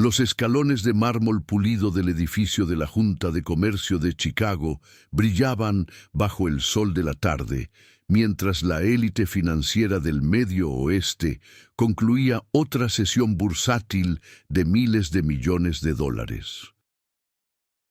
Los escalones de mármol pulido del edificio de la Junta de Comercio de Chicago brillaban bajo el sol de la tarde, mientras la élite financiera del Medio Oeste concluía otra sesión bursátil de miles de millones de dólares.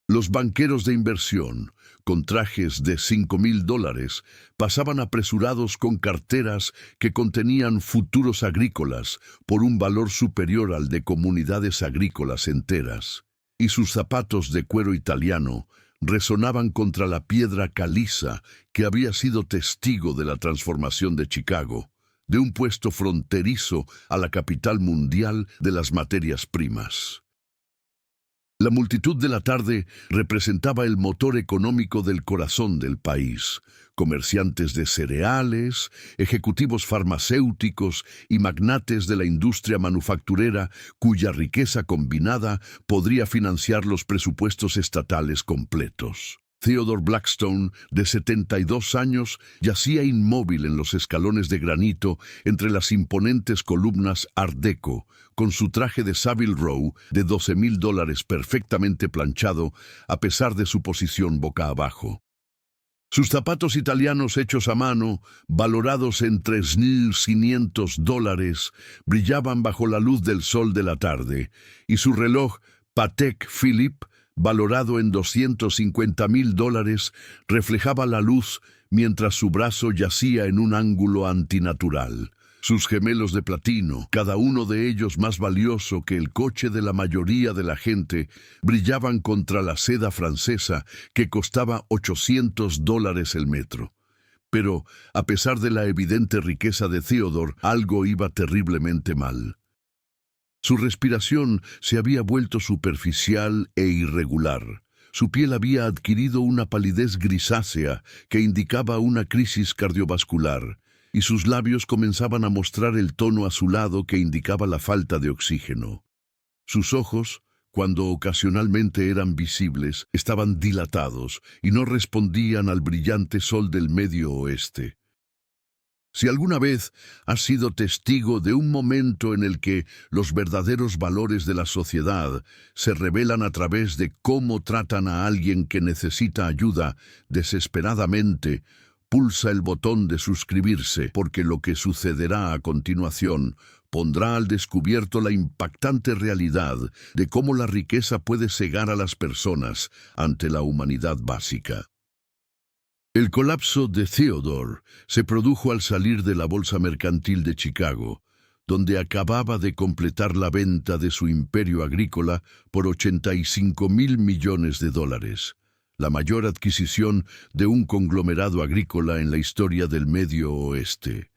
Los banqueros de inversión, con trajes de $5,000, pasaban apresurados con carteras que contenían futuros agrícolas por un valor superior al de comunidades agrícolas enteras, y sus zapatos de cuero italiano resonaban contra la piedra caliza que había sido testigo de la transformación de Chicago, de un puesto fronterizo a la capital mundial de las materias primas. La multitud de la tarde representaba el motor económico del corazón del país. Comerciantes de cereales, ejecutivos farmacéuticos y magnates de la industria manufacturera cuya riqueza combinada podría financiar los presupuestos estatales completos. Theodore Blackstone, de 72 años, yacía inmóvil en los escalones de granito entre las imponentes columnas Art Deco, con su traje de Savile Row de $12,000 perfectamente planchado, a pesar de su posición boca abajo. Sus zapatos italianos hechos a mano, valorados en $3,500, brillaban bajo la luz del sol de la tarde, y su reloj Patek Philippe, valorado en $250,000, reflejaba la luz mientras su brazo yacía en un ángulo antinatural. Sus gemelos de platino, cada uno de ellos más valioso que el coche de la mayoría de la gente, brillaban contra la seda francesa que costaba $800 el metro. Pero, a pesar de la evidente riqueza de Theodore, algo iba terriblemente mal. Su respiración se había vuelto superficial e irregular. Su piel había adquirido una palidez grisácea que indicaba una crisis cardiovascular, y sus labios comenzaban a mostrar el tono azulado que indicaba la falta de oxígeno. Sus ojos, cuando ocasionalmente eran visibles, estaban dilatados y no respondían al brillante sol del Medio Oeste. Si alguna vez has sido testigo de un momento en el que los verdaderos valores de la sociedad se revelan a través de cómo tratan a alguien que necesita ayuda desesperadamente, pulsa el botón de suscribirse, porque lo que sucederá a continuación pondrá al descubierto la impactante realidad de cómo la riqueza puede cegar a las personas ante la humanidad básica. El colapso de Theodore se produjo al salir de la Bolsa Mercantil de Chicago, donde acababa de completar la venta de su imperio agrícola por $85,000 millones, la mayor adquisición de un conglomerado agrícola en la historia del Medio Oeste.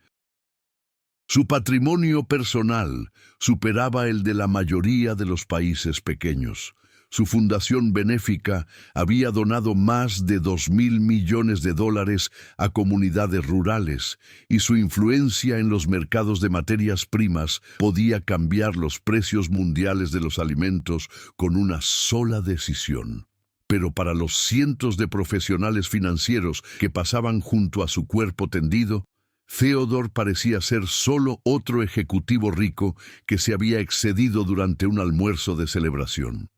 Su patrimonio personal superaba el de la mayoría de los países pequeños. Su fundación benéfica había donado más de $2,000 millones a comunidades rurales, y su influencia en los mercados de materias primas podía cambiar los precios mundiales de los alimentos con una sola decisión. Pero para los cientos de profesionales financieros que pasaban junto a su cuerpo tendido, Theodore parecía ser solo otro ejecutivo rico que se había excedido durante un almuerzo de celebración.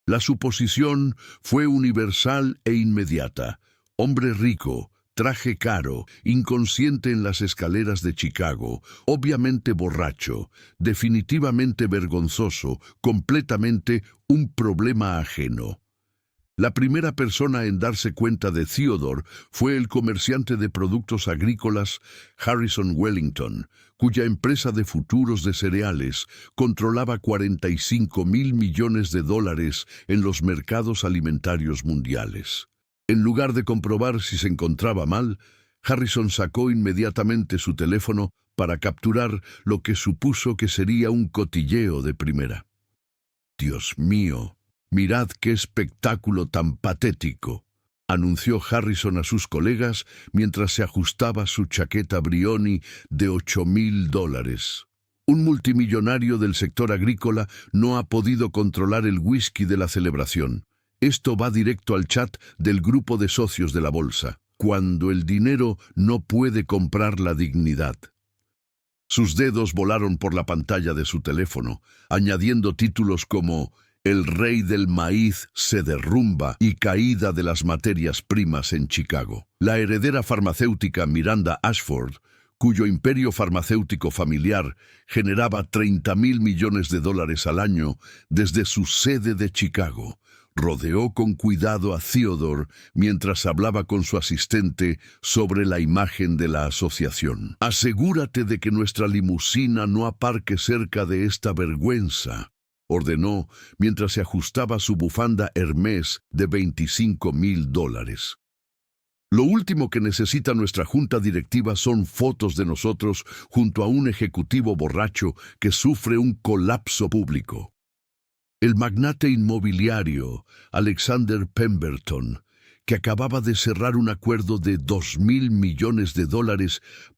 La suposición fue universal e inmediata. Hombre rico, traje caro, inconsciente en las escaleras de Chicago, obviamente borracho, definitivamente vergonzoso, completamente un problema ajeno. La primera persona en darse cuenta de Theodore fue el comerciante de productos agrícolas Harrison Wellington, cuya empresa de futuros de cereales controlaba $45,000 millones en los mercados alimentarios mundiales. En lugar de comprobar si se encontraba mal, Harrison sacó inmediatamente su teléfono para capturar lo que supuso que sería un cotilleo de primera. «Dios mío, mirad qué espectáculo tan patético», anunció Harrison a sus colegas mientras se ajustaba su chaqueta Brioni de $8,000. Un multimillonario del sector agrícola no ha podido controlar el whisky de la celebración. Esto va directo al chat del grupo de socios de la bolsa, cuando el dinero no puede comprar la dignidad. Sus dedos volaron por la pantalla de su teléfono, añadiendo títulos como "El rey del maíz se derrumba" y "Caída de las materias primas en Chicago". La heredera farmacéutica Miranda Ashford, cuyo imperio farmacéutico familiar generaba $30.000 millones al año desde su sede de Chicago, rodeó con cuidado a Theodore mientras hablaba con su asistente sobre la imagen de la asociación. «Asegúrate de que nuestra limusina no aparque cerca de esta vergüenza», ordenó mientras se ajustaba su bufanda Hermès de $25.000. «Lo último que necesita nuestra junta directiva son fotos de nosotros junto a un ejecutivo borracho que sufre un colapso público». El magnate inmobiliario Alexander Pemberton, que acababa de cerrar un acuerdo de $2.000 millones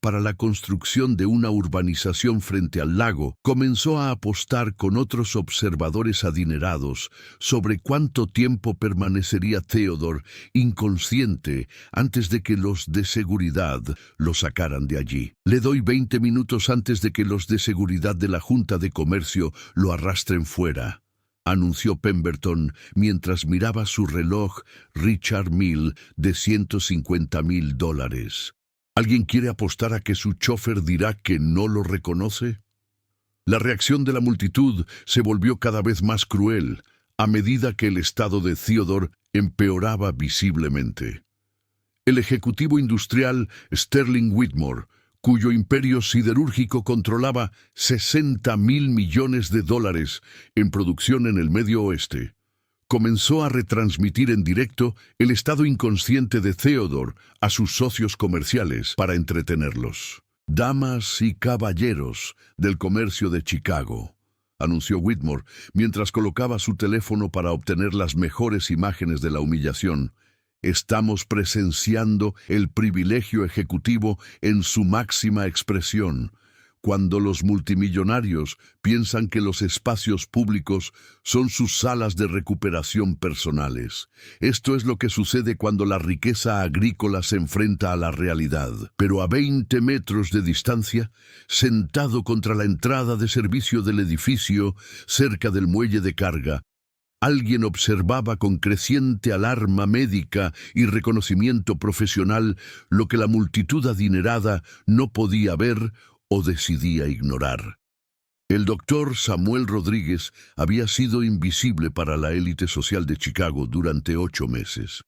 para la construcción de una urbanización frente al lago, comenzó a apostar con otros observadores adinerados sobre cuánto tiempo permanecería Theodore inconsciente antes de que los de seguridad lo sacaran de allí. «Le doy 20 minutos antes de que los de seguridad de la Junta de Comercio lo arrastren fuera», anunció Pemberton mientras miraba su reloj Richard Mille de $150.000. «¿Alguien quiere apostar a que su chofer dirá que no lo reconoce?» La reacción de la multitud se volvió cada vez más cruel a medida que el estado de Theodore empeoraba visiblemente. El ejecutivo industrial Sterling Whitmore, cuyo imperio siderúrgico controlaba $60.000 millones en producción en el Medio Oeste, comenzó a retransmitir en directo el estado inconsciente de Theodore a sus socios comerciales para entretenerlos. «Damas y caballeros del comercio de Chicago», anunció Whitmore mientras colocaba su teléfono para obtener las mejores imágenes de la humillación. «Estamos presenciando el privilegio ejecutivo en su máxima expresión, cuando los multimillonarios piensan que los espacios públicos son sus salas de recuperación personales. Esto es lo que sucede cuando la riqueza agrícola se enfrenta a la realidad». Pero a 20 metros de distancia, sentado contra la entrada de servicio del edificio, cerca del muelle de carga, alguien observaba con creciente alarma médica y reconocimiento profesional lo que la multitud adinerada no podía ver o decidía ignorar. El doctor Samuel Rodríguez había sido invisible para la élite social de Chicago durante 8 meses.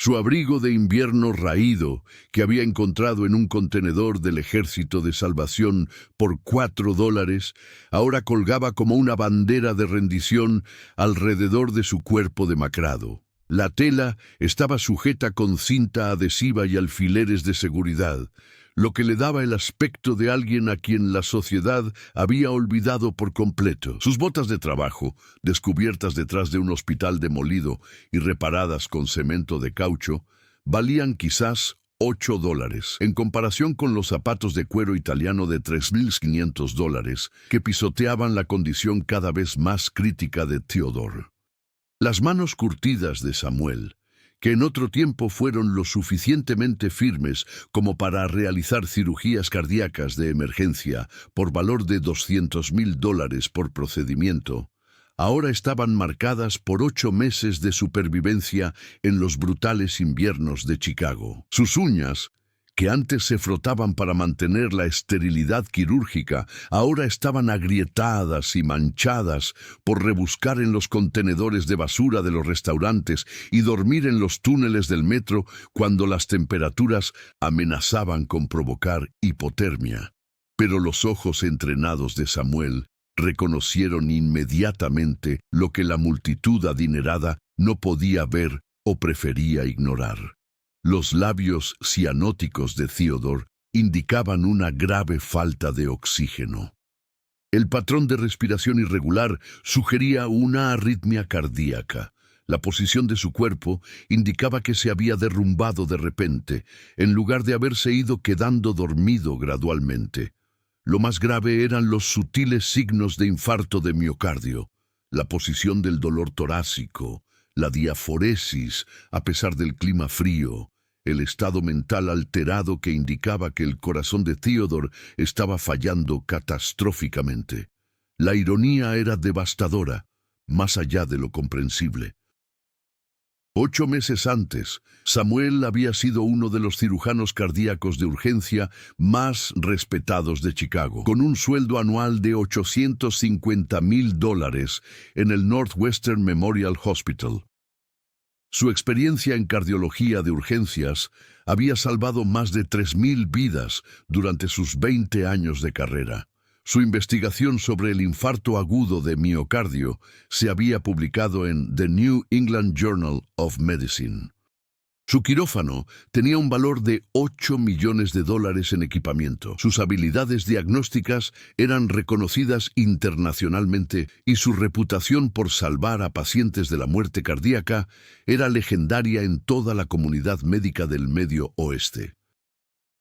Su abrigo de invierno raído, que había encontrado en un contenedor del Ejército de Salvación por $4, ahora colgaba como una bandera de rendición alrededor de su cuerpo demacrado. La tela estaba sujeta con cinta adhesiva y alfileres de seguridad, lo que le daba el aspecto de alguien a quien la sociedad había olvidado por completo. Sus botas de trabajo, descubiertas detrás de un hospital demolido y reparadas con cemento de caucho, valían quizás $8, en comparación con los zapatos de cuero italiano de $3.500 que pisoteaban la condición cada vez más crítica de Theodore. Las manos curtidas de Samuel, que en otro tiempo fueron lo suficientemente firmes como para realizar cirugías cardíacas de emergencia por valor de $200.000 por procedimiento, ahora estaban marcadas por 8 meses de supervivencia en los brutales inviernos de Chicago. Sus uñas, que antes se frotaban para mantener la esterilidad quirúrgica, ahora estaban agrietadas y manchadas por rebuscar en los contenedores de basura de los restaurantes y dormir en los túneles del metro cuando las temperaturas amenazaban con provocar hipotermia. Pero los ojos entrenados de Samuel reconocieron inmediatamente lo que la multitud adinerada no podía ver o prefería ignorar. Los labios cianóticos de Theodore indicaban una grave falta de oxígeno. El patrón de respiración irregular sugería una arritmia cardíaca. La posición de su cuerpo indicaba que se había derrumbado de repente, en lugar de haberse ido quedando dormido gradualmente. Lo más grave eran los sutiles signos de infarto de miocardio, la posición del dolor torácico, la diaforesis a pesar del clima frío, el estado mental alterado que indicaba que el corazón de Theodore estaba fallando catastróficamente. La ironía era devastadora, más allá de lo comprensible. 8 meses antes, Samuel había sido uno de los cirujanos cardíacos de urgencia más respetados de Chicago, con un sueldo anual de $850,000 en el Northwestern Memorial Hospital. Su experiencia en cardiología de urgencias había salvado más de 3,000 vidas durante sus 20 años de carrera. Su investigación sobre el infarto agudo de miocardio se había publicado en The New England Journal of Medicine. Su quirófano tenía un valor de $8 millones en equipamiento. Sus habilidades diagnósticas eran reconocidas internacionalmente y su reputación por salvar a pacientes de la muerte cardíaca era legendaria en toda la comunidad médica del Medio Oeste.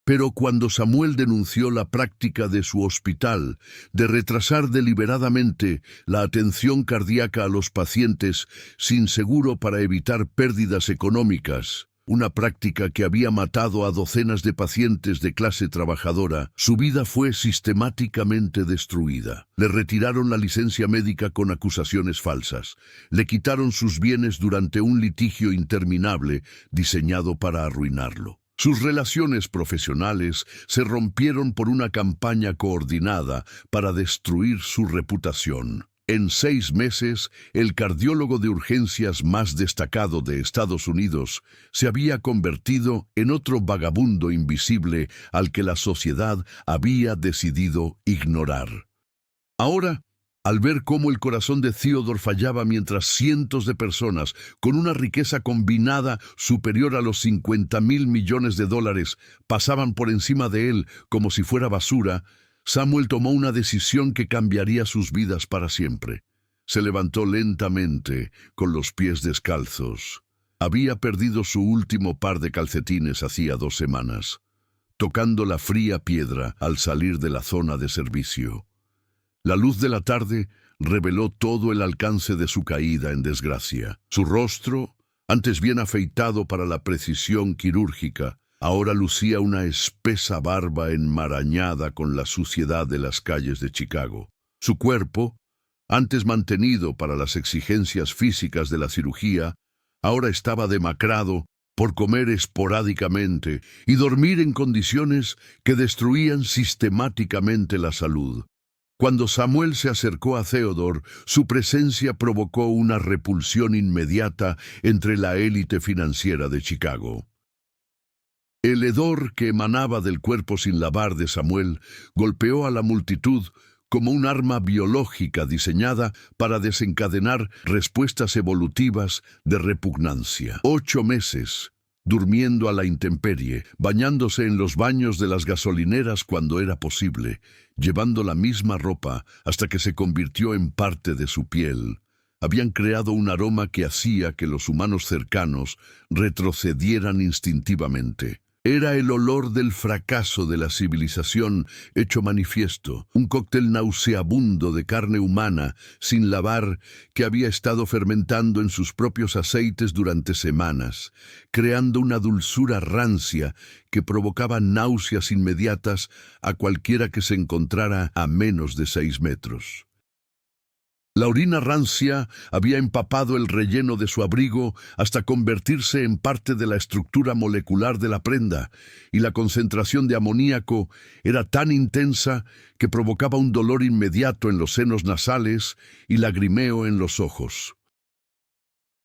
Pero cuando Samuel denunció la práctica de su hospital de retrasar deliberadamente la atención cardíaca a los pacientes sin seguro para evitar pérdidas económicas, una práctica que había matado a docenas de pacientes de clase trabajadora, su vida fue sistemáticamente destruida. Le retiraron la licencia médica con acusaciones falsas. Le quitaron sus bienes durante un litigio interminable diseñado para arruinarlo. Sus relaciones profesionales se rompieron por una campaña coordinada para destruir su reputación. En 6 meses, el cardiólogo de urgencias más destacado de Estados Unidos se había convertido en otro vagabundo invisible al que la sociedad había decidido ignorar. Ahora, al ver cómo el corazón de Theodore fallaba mientras cientos de personas, con una riqueza combinada superior a los $50,000 millones, pasaban por encima de él como si fuera basura, Samuel tomó una decisión que cambiaría sus vidas para siempre. Se levantó lentamente, con los pies descalzos. Había perdido su último par de calcetines hacía 2 semanas, tocando la fría piedra al salir de la zona de servicio. La luz de la tarde reveló todo el alcance de su caída en desgracia. Su rostro, antes bien afeitado para la precisión quirúrgica, ahora lucía una espesa barba enmarañada con la suciedad de las calles de Chicago. Su cuerpo, antes mantenido para las exigencias físicas de la cirugía, ahora estaba demacrado por comer esporádicamente y dormir en condiciones que destruían sistemáticamente la salud. Cuando Samuel se acercó a Theodore, su presencia provocó una repulsión inmediata entre la élite financiera de Chicago. El hedor que emanaba del cuerpo sin lavar de Samuel golpeó a la multitud como un arma biológica diseñada para desencadenar respuestas evolutivas de repugnancia. 8 meses, durmiendo a la intemperie, bañándose en los baños de las gasolineras cuando era posible, llevando la misma ropa hasta que se convirtió en parte de su piel, habían creado un aroma que hacía que los humanos cercanos retrocedieran instintivamente. Era el olor del fracaso de la civilización hecho manifiesto, un cóctel nauseabundo de carne humana sin lavar que había estado fermentando en sus propios aceites durante semanas, creando una dulzura rancia que provocaba náuseas inmediatas a cualquiera que se encontrara a menos de 6 metros. La orina rancia había empapado el relleno de su abrigo hasta convertirse en parte de la estructura molecular de la prenda, y la concentración de amoníaco era tan intensa que provocaba un dolor inmediato en los senos nasales y lagrimeo en los ojos.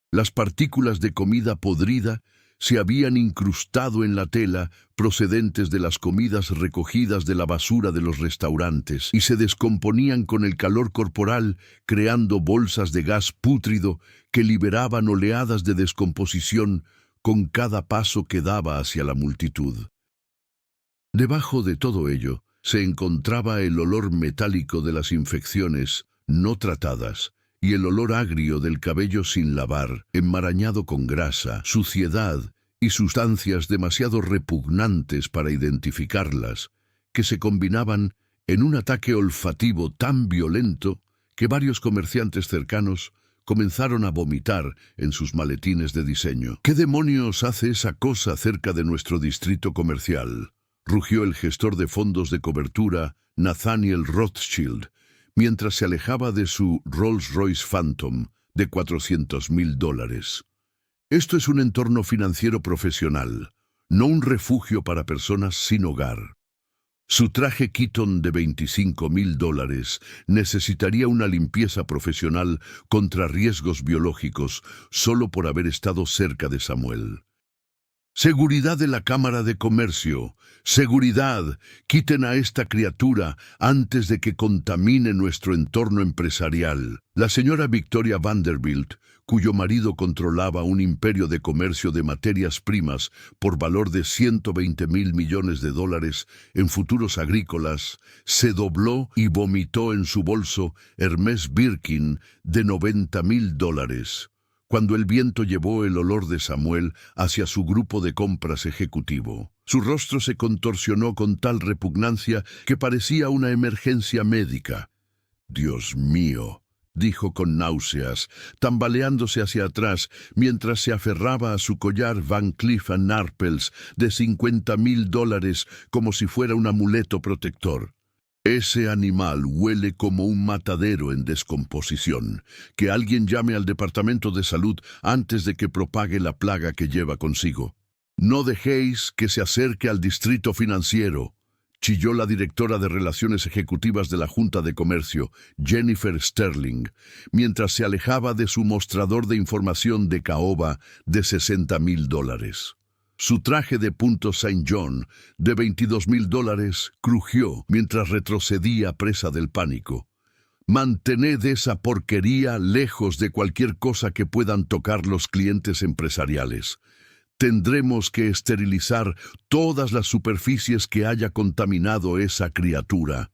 Las partículas de comida podrida se habían incrustado en la tela procedentes de las comidas recogidas de la basura de los restaurantes y se descomponían con el calor corporal, creando bolsas de gas pútrido que liberaban oleadas de descomposición con cada paso que daba hacia la multitud. Debajo de todo ello se encontraba el olor metálico de las infecciones no tratadas y el olor agrio del cabello sin lavar, enmarañado con grasa, suciedad y sustancias demasiado repugnantes para identificarlas, que se combinaban en un ataque olfativo tan violento que varios comerciantes cercanos comenzaron a vomitar en sus maletines de diseño. ¿Qué demonios hace esa cosa cerca de nuestro distrito comercial?, rugió el gestor de fondos de cobertura, Nathaniel Rothschild, mientras se alejaba de su Rolls-Royce Phantom de $400,000. Esto es un entorno financiero profesional, no un refugio para personas sin hogar. Su traje Keaton de $25,000 necesitaría una limpieza profesional contra riesgos biológicos solo por haber estado cerca de Samuel. Seguridad de la Cámara de Comercio. Seguridad. Quiten a esta criatura antes de que contamine nuestro entorno empresarial. La señora Victoria Vanderbilt, cuyo marido controlaba un imperio de comercio de materias primas por valor de $120,000 millones en futuros agrícolas, se dobló y vomitó en su bolso Hermès Birkin de $90,000. Cuando el viento llevó el olor de Samuel hacia su grupo de compras ejecutivo. Su rostro se contorsionó con tal repugnancia que parecía una emergencia médica. «Dios mío», dijo con náuseas, tambaleándose hacia atrás mientras se aferraba a su collar Van Cleef & Arpels de $50,000 como si fuera un amuleto protector. Ese animal huele como un matadero en descomposición. Que alguien llame al Departamento de Salud antes de que propague la plaga que lleva consigo. No dejéis que se acerque al distrito financiero, chilló la directora de Relaciones Ejecutivas de la Junta de Comercio, Jennifer Sterling, mientras se alejaba de su mostrador de información de caoba de $60,000. Su traje de punto Saint John de $22,000 crujió mientras retrocedía presa del pánico. Mantened esa porquería lejos de cualquier cosa que puedan tocar los clientes empresariales. Tendremos que esterilizar todas las superficies que haya contaminado esa criatura.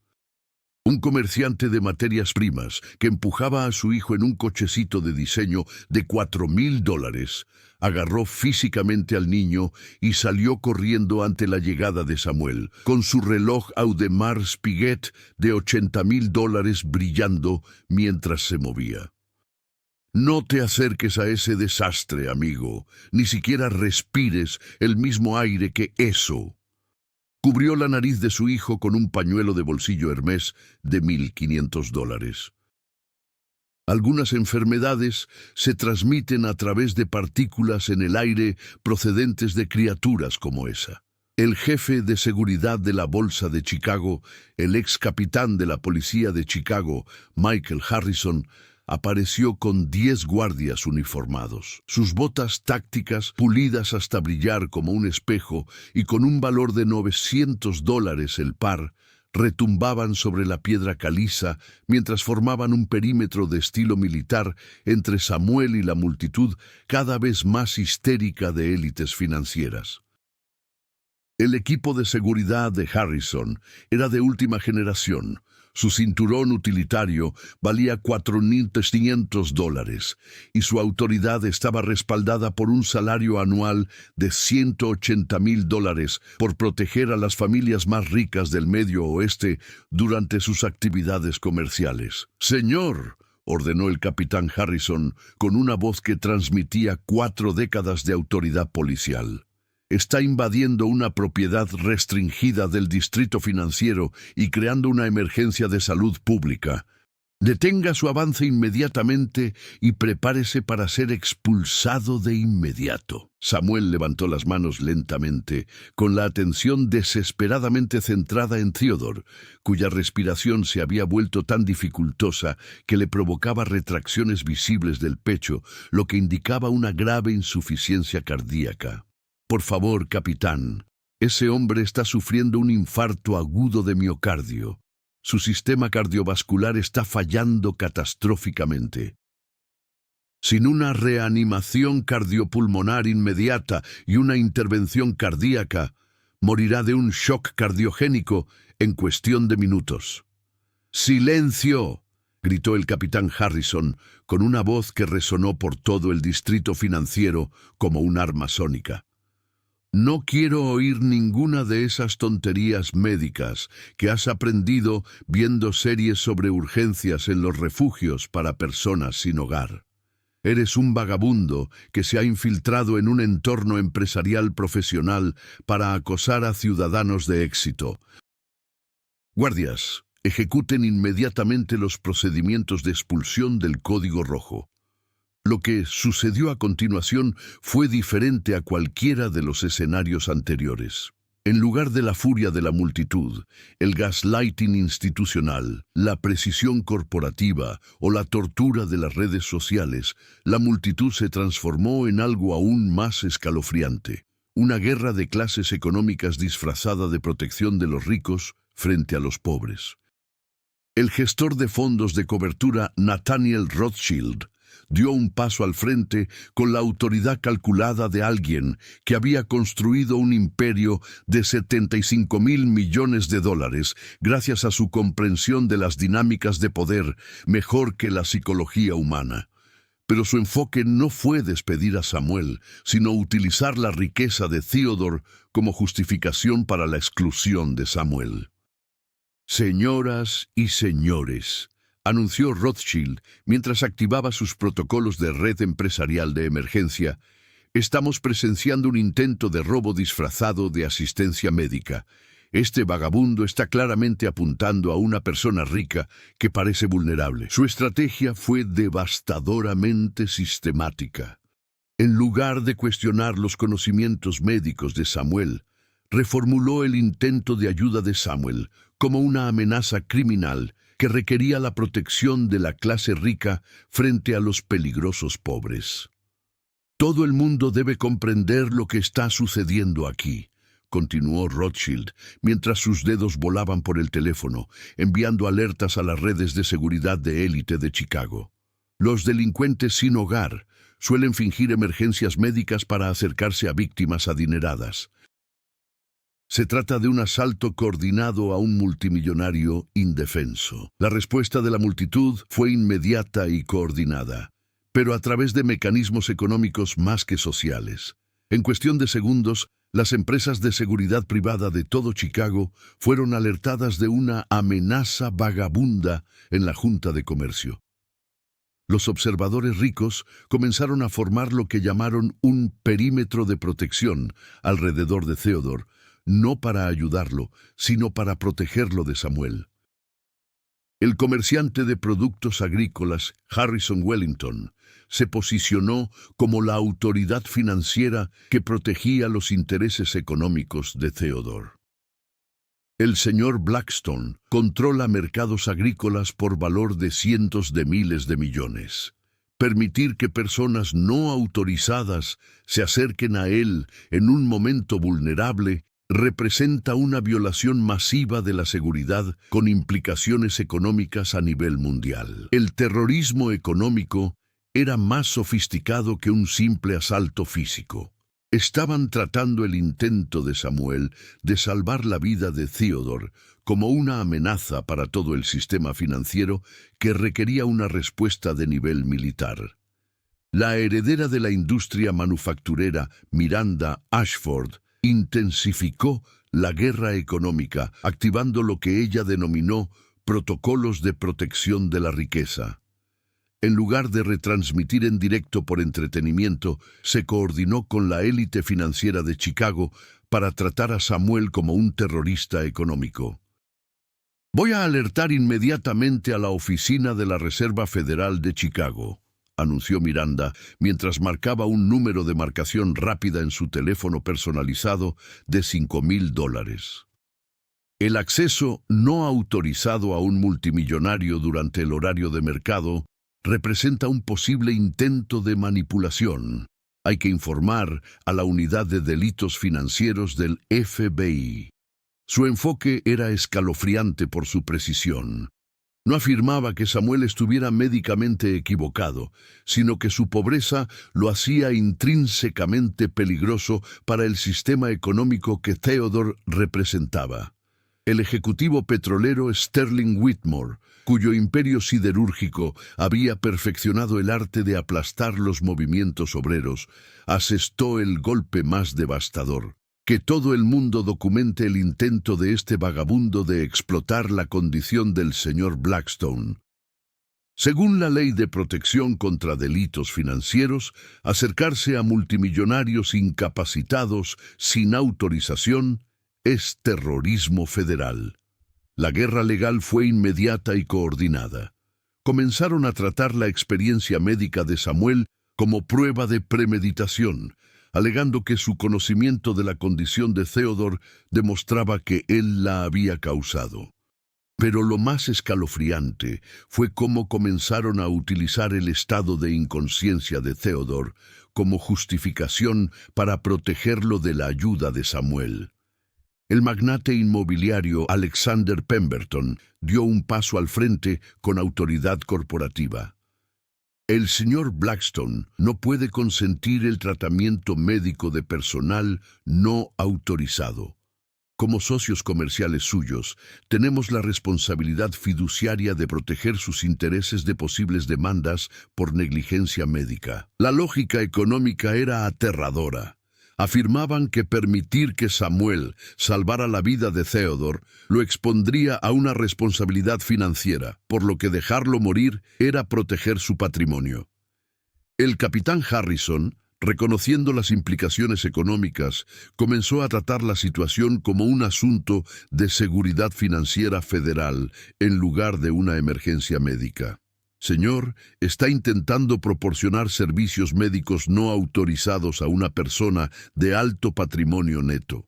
Un comerciante de materias primas que empujaba a su hijo en un cochecito de diseño de $4,000 agarró físicamente al niño y salió corriendo ante la llegada de Samuel, con su reloj Audemars Piguet de $80,000 brillando mientras se movía. No te acerques a ese desastre, amigo, ni siquiera respires el mismo aire que eso. Cubrió la nariz de su hijo con un pañuelo de bolsillo Hermès de $1,500. Algunas enfermedades se transmiten a través de partículas en el aire procedentes de criaturas como esa. El jefe de seguridad de la Bolsa de Chicago, el ex capitán de la policía de Chicago, Michael Harrison, apareció con 10 guardias uniformados. Sus botas tácticas, pulidas hasta brillar como un espejo y con un valor de $900 el par, retumbaban sobre la piedra caliza mientras formaban un perímetro de estilo militar entre Samuel y la multitud cada vez más histérica de élites financieras. El equipo de seguridad de Harrison era de última generación. Su cinturón utilitario valía $4,500 y su autoridad estaba respaldada por un salario anual de $180,000 por proteger a las familias más ricas del Medio Oeste durante sus actividades comerciales. «Señor», ordenó el capitán Harrison con una voz que transmitía 4 décadas de autoridad policial. Está invadiendo una propiedad restringida del distrito financiero y creando una emergencia de salud pública. Detenga su avance inmediatamente y prepárese para ser expulsado de inmediato. Samuel levantó las manos lentamente, con la atención desesperadamente centrada en Theodore, cuya respiración se había vuelto tan dificultosa que le provocaba retracciones visibles del pecho, lo que indicaba una grave insuficiencia cardíaca. «Por favor, capitán, ese hombre está sufriendo un infarto agudo de miocardio. Su sistema cardiovascular está fallando catastróficamente. Sin una reanimación cardiopulmonar inmediata y una intervención cardíaca, morirá de un shock cardiogénico en cuestión de minutos». «¡Silencio!», gritó el capitán Harrison con una voz que resonó por todo el distrito financiero como un arma sónica. «No quiero oír ninguna de esas tonterías médicas que has aprendido viendo series sobre urgencias en los refugios para personas sin hogar. Eres un vagabundo que se ha infiltrado en un entorno empresarial profesional para acosar a ciudadanos de éxito. Guardias, ejecuten inmediatamente los procedimientos de expulsión del Código Rojo. Lo que sucedió a continuación fue diferente a cualquiera de los escenarios anteriores. En lugar de la furia de la multitud, el gaslighting institucional, la precisión corporativa o la tortura de las redes sociales, la multitud se transformó en algo aún más escalofriante. Una guerra de clases económicas disfrazada de protección de los ricos frente a los pobres. El gestor de fondos de cobertura Nathaniel Rothschild dio un paso al frente con la autoridad calculada de alguien que había construido un imperio de 75.000 millones de dólares gracias a su comprensión de las dinámicas de poder mejor que la psicología humana. Pero su enfoque no fue despedir a Samuel, sino utilizar la riqueza de Theodore como justificación para la exclusión de Samuel. Señoras y señores, anunció Rothschild mientras activaba sus protocolos de red empresarial de emergencia, estamos presenciando un intento de robo disfrazado de asistencia médica. Este vagabundo está claramente apuntando a una persona rica que parece vulnerable. Su estrategia fue devastadoramente sistemática. En lugar de cuestionar los conocimientos médicos de Samuel, reformuló el intento de ayuda de Samuel como una amenaza criminal que requería la protección de la clase rica frente a los peligrosos pobres. Todo el mundo debe comprender lo que está sucediendo aquí, continuó Rothschild, mientras sus dedos volaban por el teléfono, enviando alertas a las redes de seguridad de élite de Chicago. Los delincuentes sin hogar suelen fingir emergencias médicas para acercarse a víctimas adineradas. Se trata de un asalto coordinado a un multimillonario indefenso. La respuesta de la multitud fue inmediata y coordinada, pero a través de mecanismos económicos más que sociales. En cuestión de segundos, las empresas de seguridad privada de todo Chicago fueron alertadas de una amenaza vagabunda en la Junta de Comercio. Los observadores ricos comenzaron a formar lo que llamaron un perímetro de protección alrededor de Theodore, no para ayudarlo, sino para protegerlo de Samuel. El comerciante de productos agrícolas, Harrison Wellington, se posicionó como la autoridad financiera que protegía los intereses económicos de Theodore. El señor Blackstone controla mercados agrícolas por valor de cientos de miles de millones. Permitir que personas no autorizadas se acerquen a él en un momento vulnerable representa una violación masiva de la seguridad con implicaciones económicas a nivel mundial. El terrorismo económico era más sofisticado que un simple asalto físico. Estaban tratando el intento de Samuel de salvar la vida de Theodore como una amenaza para todo el sistema financiero que requería una respuesta de nivel militar. La heredera de la industria manufacturera, Miranda Ashford, intensificó la guerra económica, activando lo que ella denominó protocolos de protección de la riqueza. En lugar de retransmitir en directo por entretenimiento, se coordinó con la élite financiera de Chicago para tratar a Samuel como un terrorista económico. Voy a alertar inmediatamente a la oficina de la Reserva Federal de Chicago, anunció Miranda mientras marcaba un número de marcación rápida en su teléfono personalizado de $5,000. El acceso no autorizado a un multimillonario durante el horario de mercado representa un posible intento de manipulación. Hay que informar a la Unidad de Delitos Financieros del FBI. Su enfoque era escalofriante por su precisión. No afirmaba que Samuel estuviera médicamente equivocado, sino que su pobreza lo hacía intrínsecamente peligroso para el sistema económico que Theodore representaba. El ejecutivo petrolero Sterling Whitmore, cuyo imperio siderúrgico había perfeccionado el arte de aplastar los movimientos obreros, asestó el golpe más devastador. Que todo el mundo documente el intento de este vagabundo de explotar la condición del señor Blackstone. Según la ley de protección contra delitos financieros, acercarse a multimillonarios incapacitados sin autorización es terrorismo federal. La guerra legal fue inmediata y coordinada. Comenzaron a tratar la experiencia médica de Samuel como prueba de premeditación, alegando que su conocimiento de la condición de Theodore demostraba que él la había causado. Pero lo más escalofriante fue cómo comenzaron a utilizar el estado de inconsciencia de Theodore como justificación para protegerlo de la ayuda de Samuel. El magnate inmobiliario Alexander Pemberton dio un paso al frente con autoridad corporativa. El señor Blackstone no puede consentir el tratamiento médico de personal no autorizado. Como socios comerciales suyos, tenemos la responsabilidad fiduciaria de proteger sus intereses de posibles demandas por negligencia médica. La lógica económica era aterradora. Afirmaban que permitir que Samuel salvara la vida de Theodore lo expondría a una responsabilidad financiera, por lo que dejarlo morir era proteger su patrimonio. El capitán Harrison, reconociendo las implicaciones económicas, comenzó a tratar la situación como un asunto de seguridad financiera federal en lugar de una emergencia médica. Señor, está intentando proporcionar servicios médicos no autorizados a una persona de alto patrimonio neto.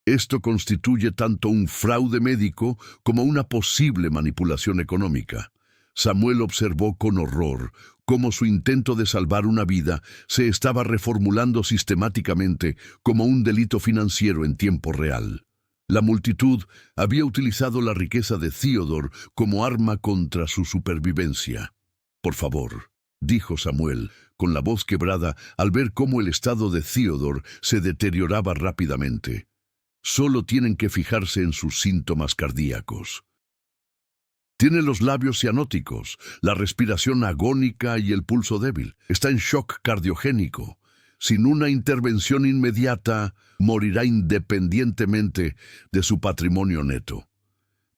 Esto constituye tanto un fraude médico como una posible manipulación económica. Samuel observó con horror cómo su intento de salvar una vida se estaba reformulando sistemáticamente como un delito financiero en tiempo real. La multitud había utilizado la riqueza de Theodore como arma contra su supervivencia. «Por favor», dijo Samuel, con la voz quebrada al ver cómo el estado de Theodore se deterioraba rápidamente. «Solo tienen que fijarse en sus síntomas cardíacos. Tiene los labios cianóticos, la respiración agónica y el pulso débil. Está en shock cardiogénico. Sin una intervención inmediata, morirá independientemente de su patrimonio neto».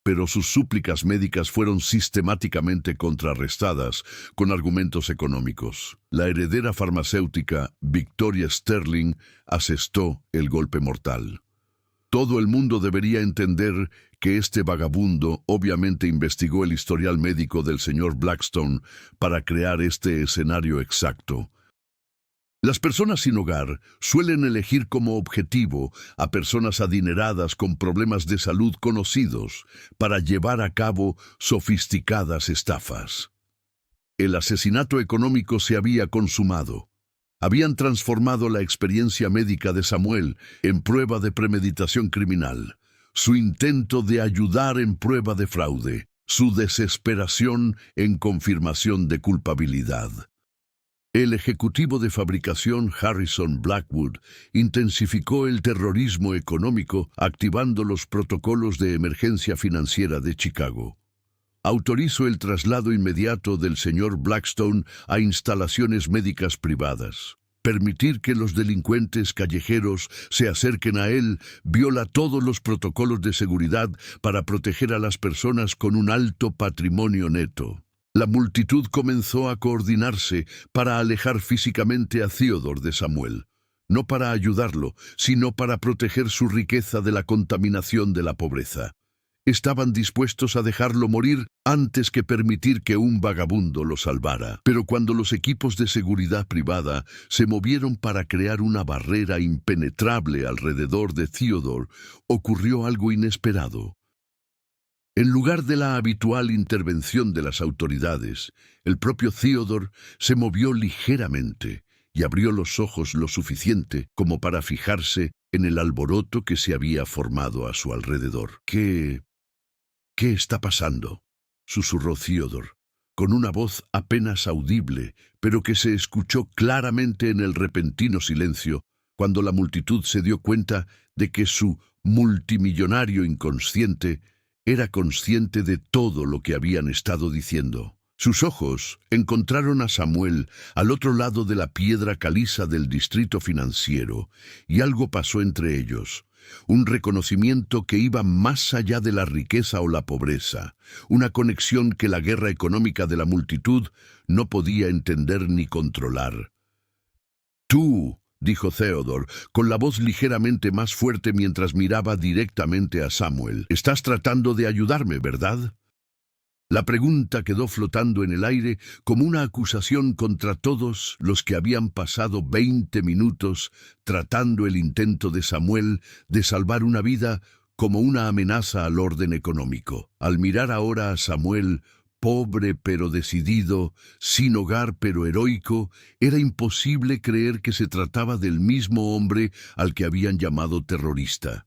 Pero sus súplicas médicas fueron sistemáticamente contrarrestadas con argumentos económicos. La heredera farmacéutica Victoria Sterling asestó el golpe mortal. Todo el mundo debería entender que este vagabundo obviamente investigó el historial médico del señor Blackstone para crear este escenario exacto. Las personas sin hogar suelen elegir como objetivo a personas adineradas con problemas de salud conocidos para llevar a cabo sofisticadas estafas. El asesinato económico se había consumado. Habían transformado la experiencia médica de Samuel en prueba de premeditación criminal, su intento de ayudar en prueba de fraude, su desesperación en confirmación de culpabilidad. El ejecutivo de fabricación Harrison Blackwood intensificó el terrorismo económico activando los protocolos de emergencia financiera de Chicago. Autorizó el traslado inmediato del señor Blackstone a instalaciones médicas privadas. Permitir que los delincuentes callejeros se acerquen a él viola todos los protocolos de seguridad para proteger a las personas con un alto patrimonio neto. La multitud comenzó a coordinarse para alejar físicamente a Theodore de Samuel, no para ayudarlo, sino para proteger su riqueza de la contaminación de la pobreza. Estaban dispuestos a dejarlo morir antes que permitir que un vagabundo lo salvara. Pero cuando los equipos de seguridad privada se movieron para crear una barrera impenetrable alrededor de Theodore, ocurrió algo inesperado. En lugar de la habitual intervención de las autoridades, el propio Theodore se movió ligeramente y abrió los ojos lo suficiente como para fijarse en el alboroto que se había formado a su alrededor. ¿Qué está pasando?», susurró Theodore, con una voz apenas audible, pero que se escuchó claramente en el repentino silencio cuando la multitud se dio cuenta de que su multimillonario inconsciente era consciente de todo lo que habían estado diciendo. Sus ojos encontraron a Samuel al otro lado de la piedra caliza del distrito financiero, y algo pasó entre ellos. un reconocimiento que iba más allá de la riqueza o la pobreza, una conexión que la guerra económica de la multitud no podía entender ni controlar. «Tú», dijo Theodore, con la voz ligeramente más fuerte mientras miraba directamente a Samuel, «estás tratando de ayudarme, ¿verdad?» La pregunta quedó flotando en el aire como una acusación contra todos los que habían pasado 20 minutos tratando el intento de Samuel de salvar una vida como una amenaza al orden económico. Al mirar ahora a Samuel, pobre pero decidido, sin hogar pero heroico, era imposible creer que se trataba del mismo hombre al que habían llamado terrorista.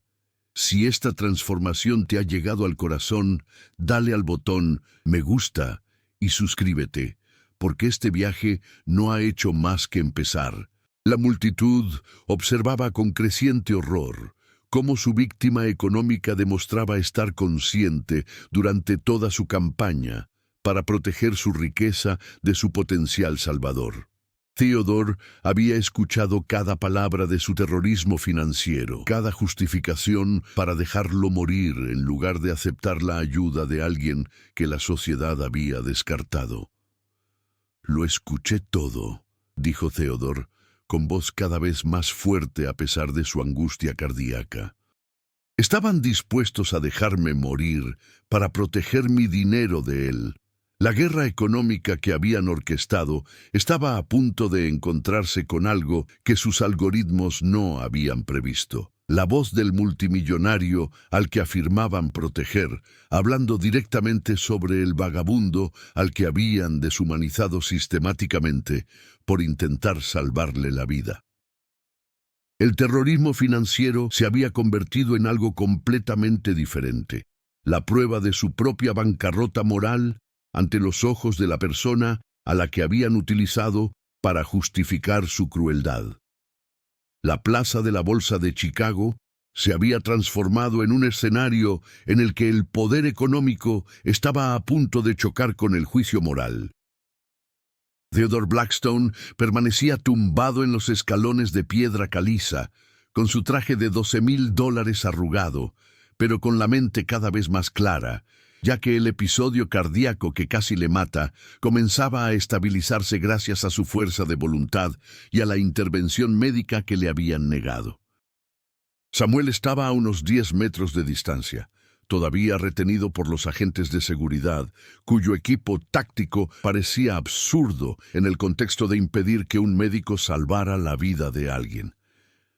Si esta transformación te ha llegado al corazón, dale al botón me gusta y suscríbete, porque este viaje no ha hecho más que empezar. La multitud observaba con creciente horror cómo su víctima económica demostraba estar consciente durante toda su campaña para proteger su riqueza de su potencial salvador. Theodore había escuchado cada palabra de su terrorismo financiero, cada justificación para dejarlo morir en lugar de aceptar la ayuda de alguien que la sociedad había descartado. «Lo escuché todo», dijo Theodore, con voz cada vez más fuerte a pesar de su angustia cardíaca. «Estaban dispuestos a dejarme morir para proteger mi dinero de él. La guerra económica que habían orquestado estaba a punto de encontrarse con algo que sus algoritmos no habían previsto. La voz del multimillonario al que afirmaban proteger, hablando directamente sobre el vagabundo al que habían deshumanizado sistemáticamente por intentar salvarle la vida. El terrorismo financiero se había convertido en algo completamente diferente. La prueba de su propia bancarrota moral ante los ojos de la persona a la que habían utilizado para justificar su crueldad. La plaza de la Bolsa de Chicago se había transformado en un escenario en el que el poder económico estaba a punto de chocar con el juicio moral. Theodore Blackstone permanecía tumbado en los escalones de piedra caliza, con su traje de $12,000 arrugado, pero con la mente cada vez más clara, ya que el episodio cardíaco que casi le mata comenzaba a estabilizarse gracias a su fuerza de voluntad y a la intervención médica que le habían negado. Samuel estaba a unos 10 metros de distancia, todavía retenido por los agentes de seguridad, cuyo equipo táctico parecía absurdo en el contexto de impedir que un médico salvara la vida de alguien.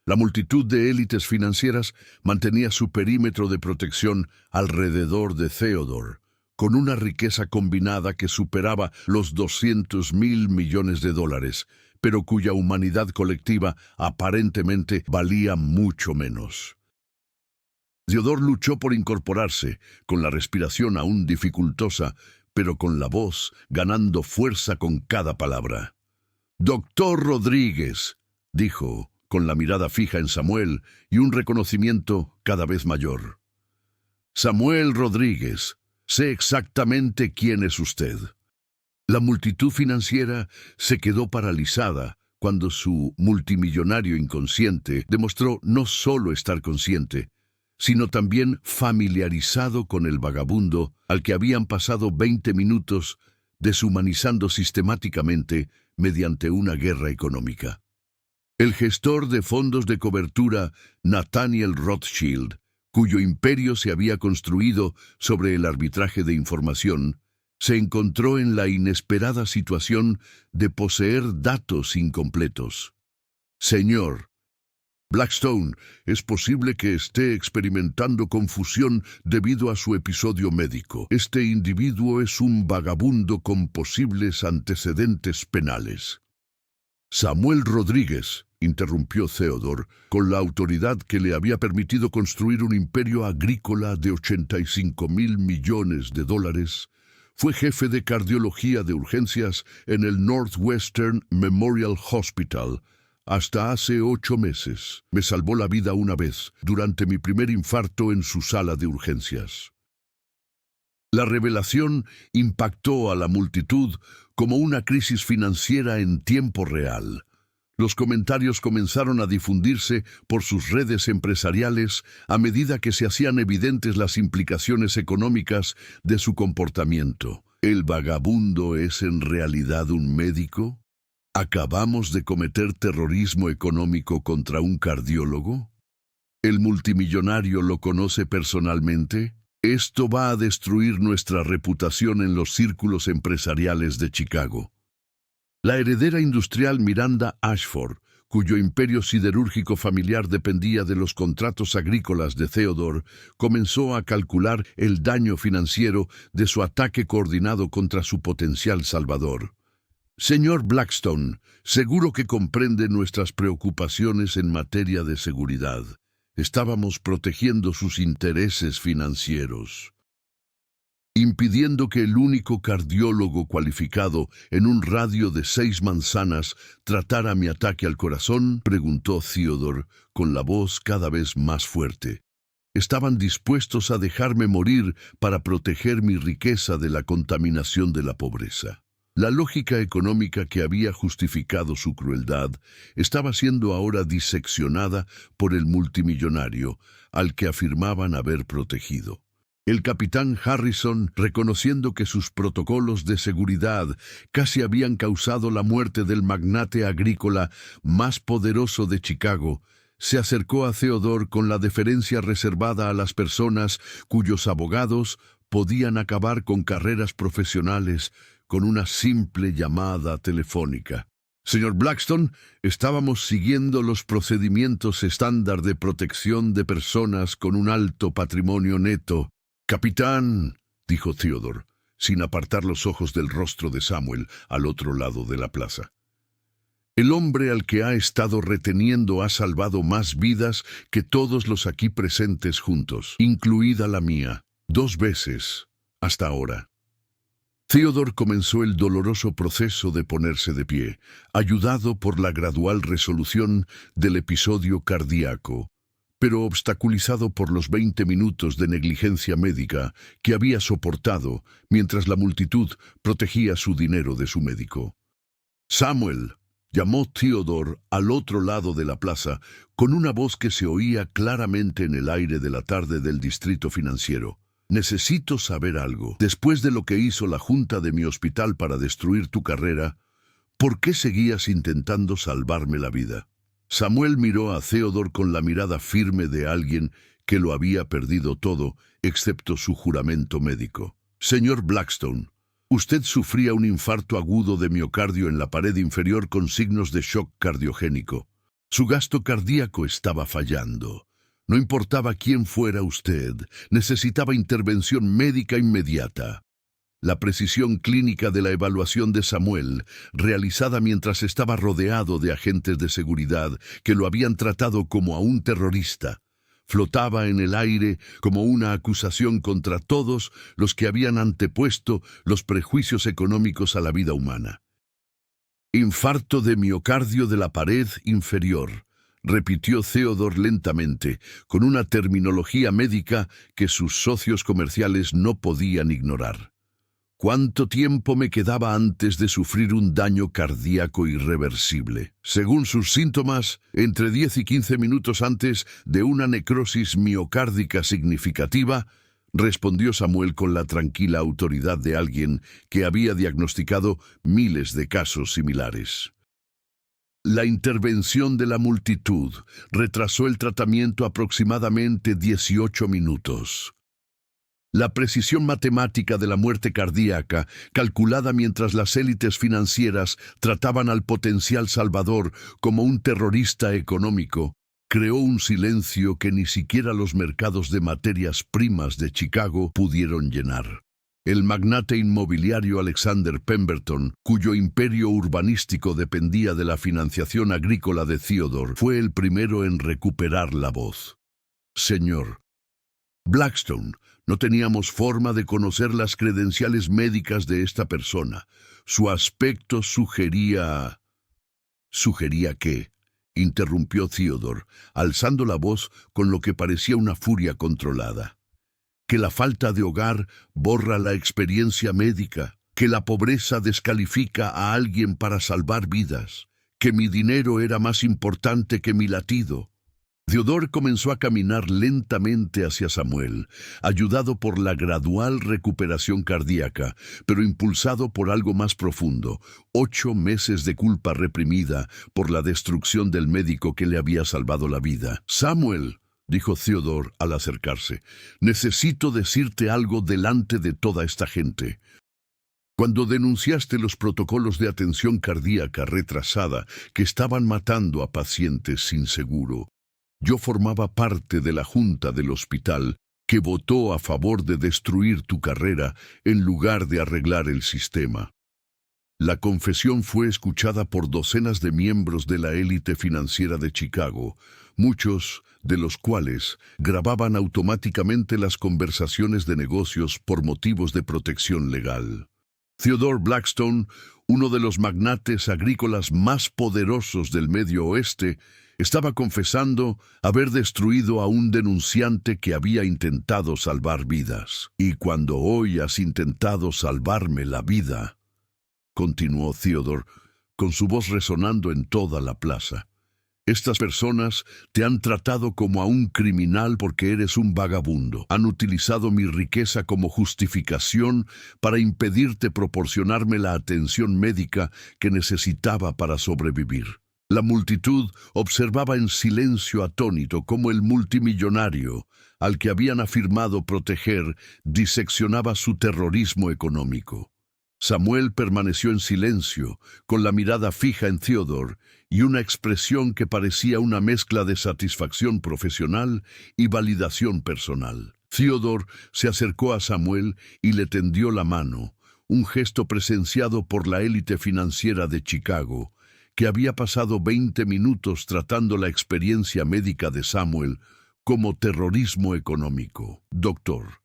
La multitud de élites financieras mantenía su perímetro de protección alrededor de Theodore, con una riqueza combinada que superaba los $200,000 millones, pero cuya humanidad colectiva aparentemente valía mucho menos. Theodore luchó por incorporarse, con la respiración aún dificultosa, pero con la voz ganando fuerza con cada palabra. «Doctor Rodríguez», dijo, con la mirada fija en Samuel y un reconocimiento cada vez mayor. «Samuel Rodríguez, sé exactamente quién es usted». La multitud financiera se quedó paralizada cuando su multimillonario inconsciente demostró no solo estar consciente, sino también familiarizado con el vagabundo al que habían pasado 20 minutos deshumanizando sistemáticamente mediante una guerra económica. El gestor de fondos de cobertura Nathaniel Rothschild, cuyo imperio se había construido sobre el arbitraje de información, se encontró en la inesperada situación de poseer datos incompletos. «Señor Blackstone, es posible que esté experimentando confusión debido a su episodio médico. Este individuo es un vagabundo con posibles antecedentes penales». «Samuel Rodríguez», interrumpió Theodore, con la autoridad que le había permitido construir un imperio agrícola de $85,000 millones, fue jefe de cardiología de urgencias en el Northwestern Memorial Hospital hasta hace 8 meses. Me salvó la vida una vez, durante mi primer infarto en su sala de urgencias. La revelación impactó a la multitud como una crisis financiera en tiempo real. Los comentarios comenzaron a difundirse por sus redes empresariales a medida que se hacían evidentes las implicaciones económicas de su comportamiento. ¿El vagabundo es en realidad un médico? ¿Acabamos de cometer terrorismo económico contra un cardiólogo? ¿El multimillonario lo conoce personalmente? Esto va a destruir nuestra reputación en los círculos empresariales de Chicago. La heredera industrial Miranda Ashford, cuyo imperio siderúrgico familiar dependía de los contratos agrícolas de Theodore, comenzó a calcular el daño financiero de su ataque coordinado contra su potencial salvador. Señor Blackstone, seguro que comprende nuestras preocupaciones en materia de seguridad. Estábamos protegiendo sus intereses financieros, impidiendo que el único cardiólogo cualificado en un radio de 6 manzanas tratara mi ataque al corazón, preguntó Theodore con la voz cada vez más fuerte. Estaban dispuestos a dejarme morir para proteger mi riqueza de la contaminación de la pobreza. La lógica económica que había justificado su crueldad estaba siendo ahora diseccionada por el multimillonario al que afirmaban haber protegido. El capitán Harrison, reconociendo que sus protocolos de seguridad casi habían causado la muerte del magnate agrícola más poderoso de Chicago, se acercó a Theodore con la deferencia reservada a las personas cuyos abogados podían acabar con carreras profesionales con una simple llamada telefónica. Señor Blackstone, estábamos siguiendo los procedimientos estándar de protección de personas con un alto patrimonio neto. Capitán, dijo Theodore, sin apartar los ojos del rostro de Samuel al otro lado de la plaza. El hombre al que ha estado reteniendo ha salvado más vidas que todos los aquí presentes juntos, incluida la mía, 2 veces, hasta ahora. Theodore comenzó el doloroso proceso de ponerse de pie, ayudado por la gradual resolución del episodio cardíaco, pero obstaculizado por los 20 minutos de negligencia médica que había soportado mientras la multitud protegía su dinero de su médico. Samuel, llamó Theodore al otro lado de la plaza con una voz que se oía claramente en el aire de la tarde del distrito financiero. Necesito saber algo. Después de lo que hizo la junta de mi hospital para destruir tu carrera, ¿por qué seguías intentando salvarme la vida? Samuel miró a Theodore con la mirada firme de alguien que lo había perdido todo, excepto su juramento médico. Señor Blackstone, usted sufría un infarto agudo de miocardio en la pared inferior con signos de shock cardiogénico. Su gasto cardíaco estaba fallando. No importaba quién fuera usted, necesitaba intervención médica inmediata. La precisión clínica de la evaluación de Samuel, realizada mientras estaba rodeado de agentes de seguridad que lo habían tratado como a un terrorista, flotaba en el aire como una acusación contra todos los que habían antepuesto los prejuicios económicos a la vida humana. Infarto de miocardio de la pared inferior, repitió Theodore lentamente, con una terminología médica que sus socios comerciales no podían ignorar. ¿Cuánto tiempo me quedaba antes de sufrir un daño cardíaco irreversible? Según sus síntomas, entre 10 y 15 minutos antes de una necrosis miocárdica significativa, respondió Samuel con la tranquila autoridad de alguien que había diagnosticado miles de casos similares. La intervención de la multitud retrasó el tratamiento aproximadamente 18 minutos. La precisión matemática de la muerte cardíaca, calculada mientras las élites financieras trataban al potencial salvador como un terrorista económico, creó un silencio que ni siquiera los mercados de materias primas de Chicago pudieron llenar. El magnate inmobiliario Alexander Pemberton, cuyo imperio urbanístico dependía de la financiación agrícola de Theodore, fue el primero en recuperar la voz. Señor Blackstone, no teníamos forma de conocer las credenciales médicas de esta persona. Su aspecto sugería... ¿Sugería qué?, interrumpió Theodore, alzando la voz con lo que parecía una furia controlada. Que la falta de hogar borra la experiencia médica, que la pobreza descalifica a alguien para salvar vidas, que mi dinero era más importante que mi latido. Theodore comenzó a caminar lentamente hacia Samuel, ayudado por la gradual recuperación cardíaca, pero impulsado por algo más profundo: 8 meses de culpa reprimida por la destrucción del médico que le había salvado la vida. «Samuel», dijo Theodore al acercarse, «necesito decirte algo delante de toda esta gente. Cuando denunciaste los protocolos de atención cardíaca retrasada que estaban matando a pacientes sin seguro, yo formaba parte de la junta del hospital que votó a favor de destruir tu carrera en lugar de arreglar el sistema». La confesión fue escuchada por docenas de miembros de la élite financiera de Chicago, muchos de los cuales grababan automáticamente las conversaciones de negocios por motivos de protección legal. Theodore Blackstone, uno de los magnates agrícolas más poderosos del Medio Oeste, estaba confesando haber destruido a un denunciante que había intentado salvar vidas. «Y cuando hoy has intentado salvarme la vida», continuó Theodore, con su voz resonando en toda la plaza, «estas personas te han tratado como a un criminal porque eres un vagabundo. Han utilizado mi riqueza como justificación para impedirte proporcionarme la atención médica que necesitaba para sobrevivir». La multitud observaba en silencio atónito cómo el multimillonario, al que habían afirmado proteger, diseccionaba su terrorismo económico. Samuel permaneció en silencio, con la mirada fija en Theodore y una expresión que parecía una mezcla de satisfacción profesional y validación personal. Theodore se acercó a Samuel y le tendió la mano, un gesto presenciado por la élite financiera de Chicago, que había pasado 20 minutos tratando la experiencia médica de Samuel como terrorismo económico. «Doctor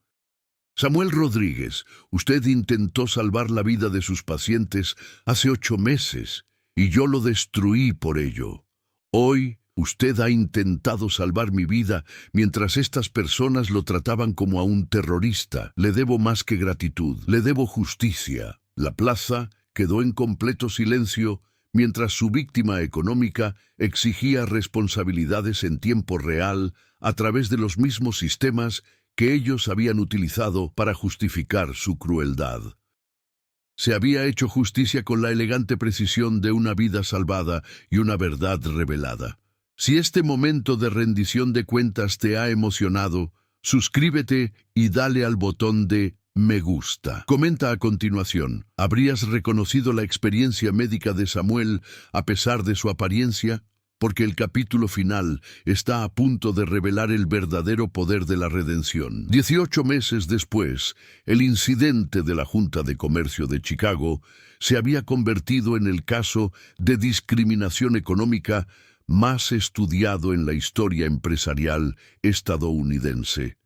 Samuel Rodríguez, usted intentó salvar la vida de sus pacientes hace 8 meses y yo lo destruí por ello. Hoy usted ha intentado salvar mi vida mientras estas personas lo trataban como a un terrorista. Le debo más que gratitud, le debo justicia». La plaza quedó en completo silencio mientras su víctima económica exigía responsabilidades en tiempo real a través de los mismos sistemas que ellos habían utilizado para justificar su crueldad. Se había hecho justicia con la elegante precisión de una vida salvada y una verdad revelada. Si este momento de rendición de cuentas te ha emocionado, suscríbete y dale al botón de me gusta. Comenta a continuación: ¿habrías reconocido la experiencia médica de Samuel a pesar de su apariencia? Porque el capítulo final está a punto de revelar el verdadero poder de la redención. 18 meses después, el incidente de la Junta de Comercio de Chicago se había convertido en el caso de discriminación económica más estudiado en la historia empresarial estadounidense.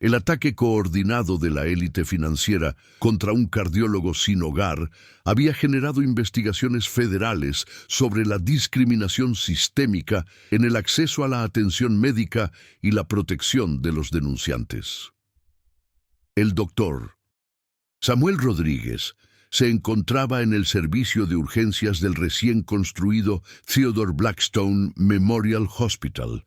El ataque coordinado de la élite financiera contra un cardiólogo sin hogar había generado investigaciones federales sobre la discriminación sistémica en el acceso a la atención médica y la protección de los denunciantes. El doctor Samuel Rodríguez se encontraba en el servicio de urgencias del recién construido Theodore Blackstone Memorial Hospital,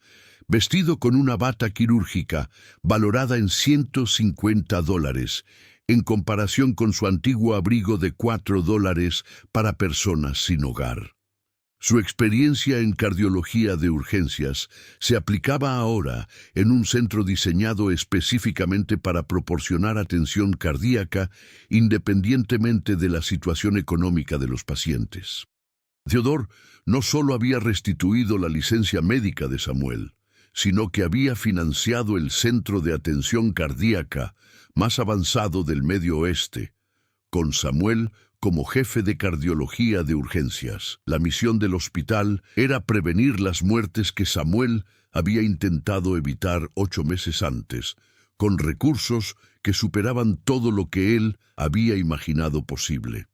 vestido con una bata quirúrgica valorada en $150, en comparación con su antiguo abrigo de $4 para personas sin hogar. Su experiencia en cardiología de urgencias se aplicaba ahora en un centro diseñado específicamente para proporcionar atención cardíaca independientemente de la situación económica de los pacientes. Theodore no solo había restituido la licencia médica de Samuel, sino que había financiado el centro de atención cardíaca más avanzado del Medio Oeste, con Samuel como jefe de cardiología de urgencias. La misión del hospital era prevenir las muertes que Samuel había intentado evitar 8 meses antes, con recursos que superaban todo lo que él había imaginado posible.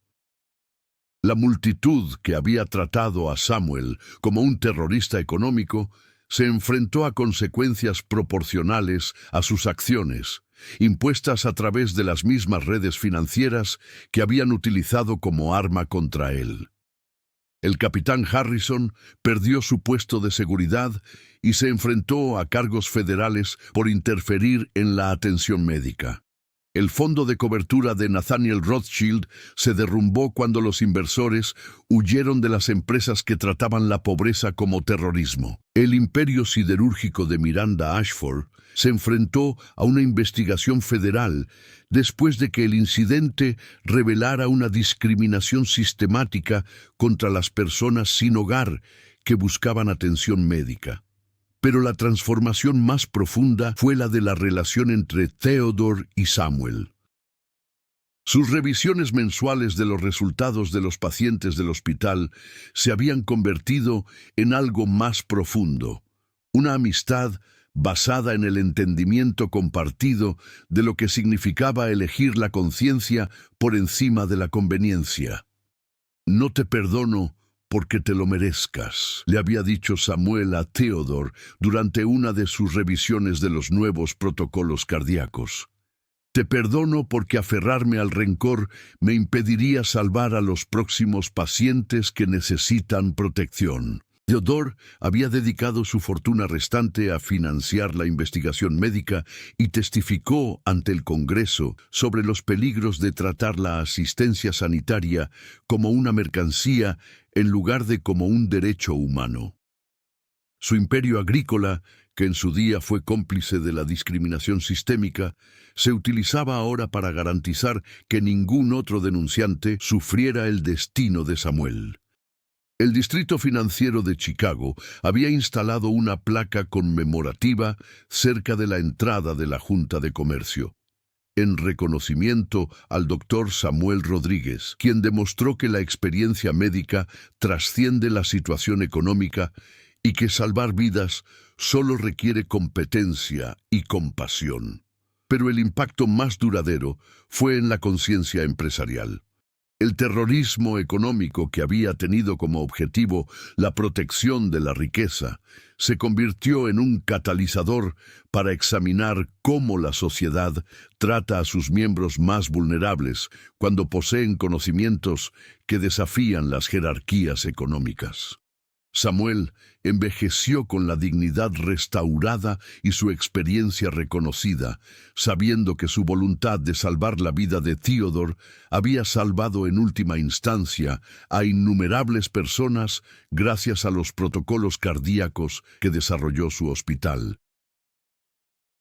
La multitud que había tratado a Samuel como un terrorista económico se enfrentó a consecuencias proporcionales a sus acciones, impuestas a través de las mismas redes financieras que habían utilizado como arma contra él. El capitán Harrison perdió su puesto de seguridad y se enfrentó a cargos federales por interferir en la atención médica. El fondo de cobertura de Nathaniel Rothschild se derrumbó cuando los inversores huyeron de las empresas que trataban la pobreza como terrorismo. El imperio siderúrgico de Miranda Ashford se enfrentó a una investigación federal después de que el incidente revelara una discriminación sistemática contra las personas sin hogar que buscaban atención médica. Pero la transformación más profunda fue la de la relación entre Theodore y Samuel. Sus revisiones mensuales de los resultados de los pacientes del hospital se habían convertido en algo más profundo, una amistad basada en el entendimiento compartido de lo que significaba elegir la conciencia por encima de la conveniencia. No te perdono porque te lo merezcas, le había dicho Samuel a Theodore durante una de sus revisiones de los nuevos protocolos cardíacos. Te perdono porque aferrarme al rencor me impediría salvar a los próximos pacientes que necesitan protección. Theodore había dedicado su fortuna restante a financiar la investigación médica y testificó ante el Congreso sobre los peligros de tratar la asistencia sanitaria como una mercancía en lugar de como un derecho humano. Su imperio agrícola, que en su día fue cómplice de la discriminación sistémica, se utilizaba ahora para garantizar que ningún otro denunciante sufriera el destino de Samuel. El Distrito Financiero de Chicago había instalado una placa conmemorativa cerca de la entrada de la Junta de Comercio, en reconocimiento al doctor Samuel Rodríguez, quien demostró que la experiencia médica trasciende la situación económica y que salvar vidas solo requiere competencia y compasión. Pero el impacto más duradero fue en la conciencia empresarial. El terrorismo económico que había tenido como objetivo la protección de la riqueza se convirtió en un catalizador para examinar cómo la sociedad trata a sus miembros más vulnerables cuando poseen conocimientos que desafían las jerarquías económicas. Samuel envejeció con la dignidad restaurada y su experiencia reconocida, sabiendo que su voluntad de salvar la vida de Theodore había salvado en última instancia a innumerables personas gracias a los protocolos cardíacos que desarrolló su hospital.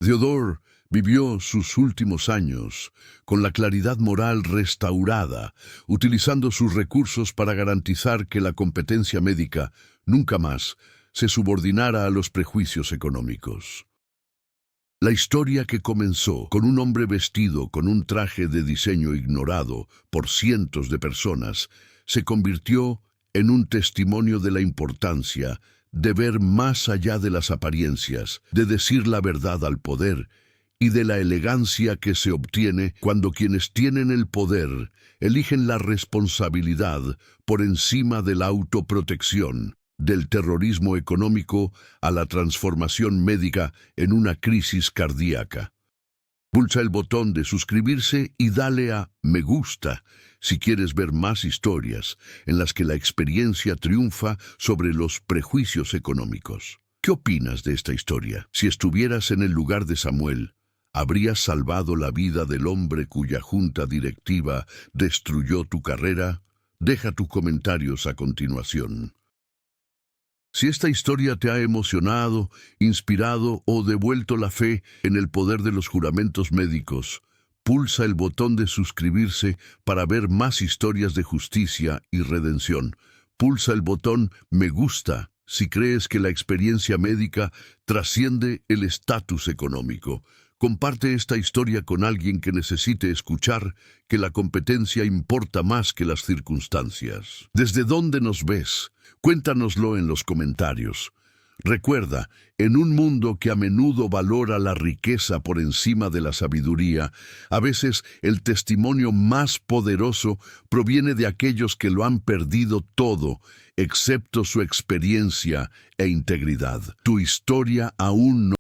Theodore vivió sus últimos años con la claridad moral restaurada, utilizando sus recursos para garantizar que la competencia médica nunca más se subordinara a los prejuicios económicos. La historia que comenzó con un hombre vestido con un traje de diseño ignorado por cientos de personas se convirtió en un testimonio de la importancia de ver más allá de las apariencias, de decir la verdad al poder y de la elegancia que se obtiene cuando quienes tienen el poder eligen la responsabilidad por encima de la autoprotección, del terrorismo económico a la transformación médica en una crisis cardíaca. Pulsa el botón de suscribirse y dale a me gusta si quieres ver más historias en las que la experiencia triunfa sobre los prejuicios económicos. ¿Qué opinas de esta historia? Si estuvieras en el lugar de Samuel, ¿habrías salvado la vida del hombre cuya junta directiva destruyó tu carrera? Deja tus comentarios a continuación. Si esta historia te ha emocionado, inspirado o devuelto la fe en el poder de los juramentos médicos, pulsa el botón de suscribirse para ver más historias de justicia y redención. Pulsa el botón me gusta si crees que la experiencia médica trasciende el estatus económico. Comparte esta historia con alguien que necesite escuchar que la competencia importa más que las circunstancias. ¿Desde dónde nos ves? Cuéntanoslo en los comentarios. Recuerda, en un mundo que a menudo valora la riqueza por encima de la sabiduría, a veces el testimonio más poderoso proviene de aquellos que lo han perdido todo, excepto su experiencia e integridad. Tu historia aún no